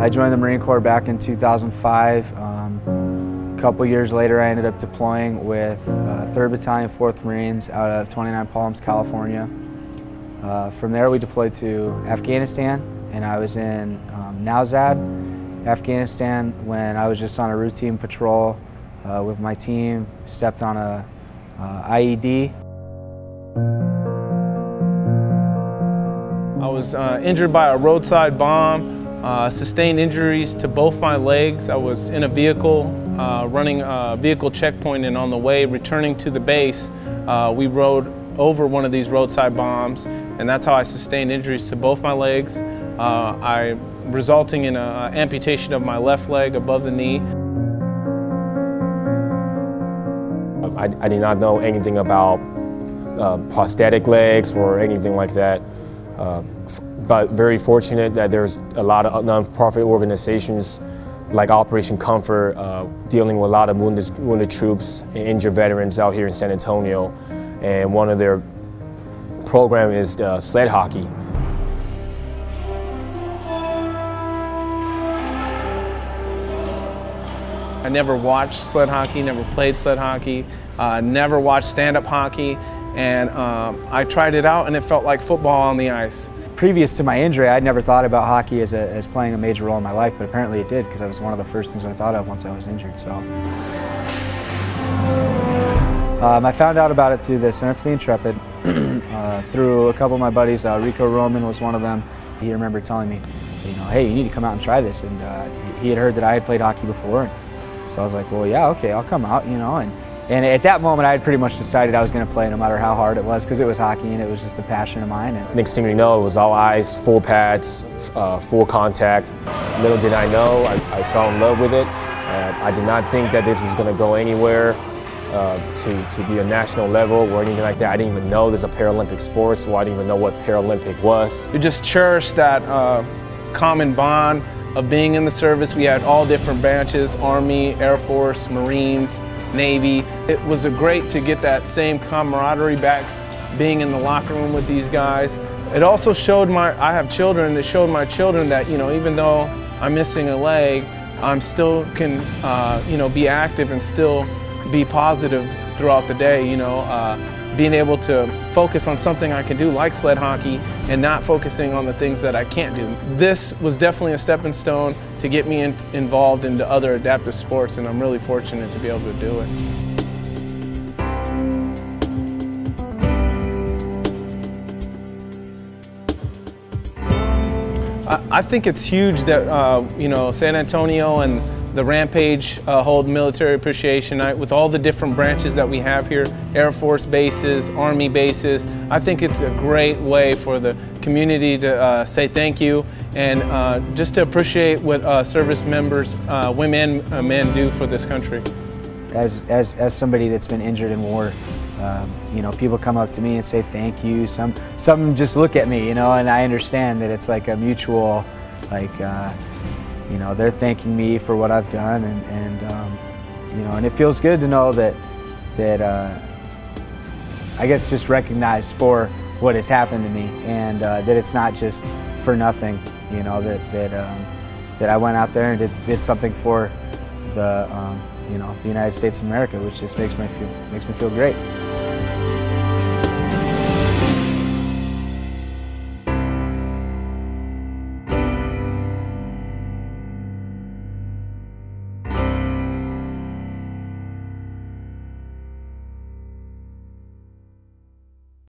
I joined the Marine Corps back in 2005. A couple years later, I ended up deploying with 3rd Battalion, 4th Marines out of 29 Palms, California. From there, we deployed to Afghanistan, and I was in Nowzad, Afghanistan, when I was just on a routine patrol with my team, stepped on a IED. I was injured by a roadside bomb, sustained injuries to both my legs. I was in a vehicle, running a vehicle checkpoint, and on the way returning to the base, we rode over one of these roadside bombs, and that's how I sustained injuries to both my legs, resulting in an amputation of my left leg above the knee. I did not know anything about prosthetic legs or anything like that. But very fortunate that there's a lot of nonprofit organizations like Operation Comfort dealing with a lot of wounded troops and injured veterans out here in San Antonio. And one of their program is sled hockey. I never watched sled hockey, never played sled hockey, never watched stand-up hockey, and I tried it out and it felt like football on the ice. Previous to my injury, I'd never thought about hockey as playing a major role in my life, but apparently it did, because that was one of the first things I thought of once I was injured. So I found out about it through the Center for the Intrepid, through a couple of my buddies. Rico Roman was one of them. He remembered telling me, hey, you need to come out and try this. And he had heard that I had played hockey before. So I was like, well, yeah, okay, I'll come out, And at that moment, I had pretty much decided I was going to play no matter how hard it was, because it was hockey and it was just a passion of mine. And next thing you know, it was all ice, full pads, full contact. Little did I know, I fell in love with it. I did not think that this was going to go anywhere to be a national level or anything like that. I didn't even know there's a Paralympic sport, so I didn't even know what Paralympic was. You just cherish that common bond of being in the service. We had all different branches: Army, Air Force, Marines, Navy. It was great to get that same camaraderie back, being in the locker room with these guys. It also showed I have children, it showed my children that, even though I'm missing a leg, I'm still can, be active and still be positive throughout the day, being able to focus on something I can do like sled hockey and not focusing on the things that I can't do. This was definitely a stepping stone to get me involved into other adaptive sports, and I'm really fortunate to be able to do it. I think it's huge that San Antonio and the Rampage hold Military Appreciation Night with all the different branches that we have here, Air Force bases, Army bases. I think it's a great way for the community to say thank you and just to appreciate what service members, women and men do for this country. As somebody that's been injured in war, people come up to me and say thank you. Some just look at me, and I understand that it's like a mutual, they're thanking me for what I've done, and it feels good to know that I guess just recognized for what has happened to me, and that it's not just for nothing. That I went out there and did something for the the United States of America, which just makes me feel great.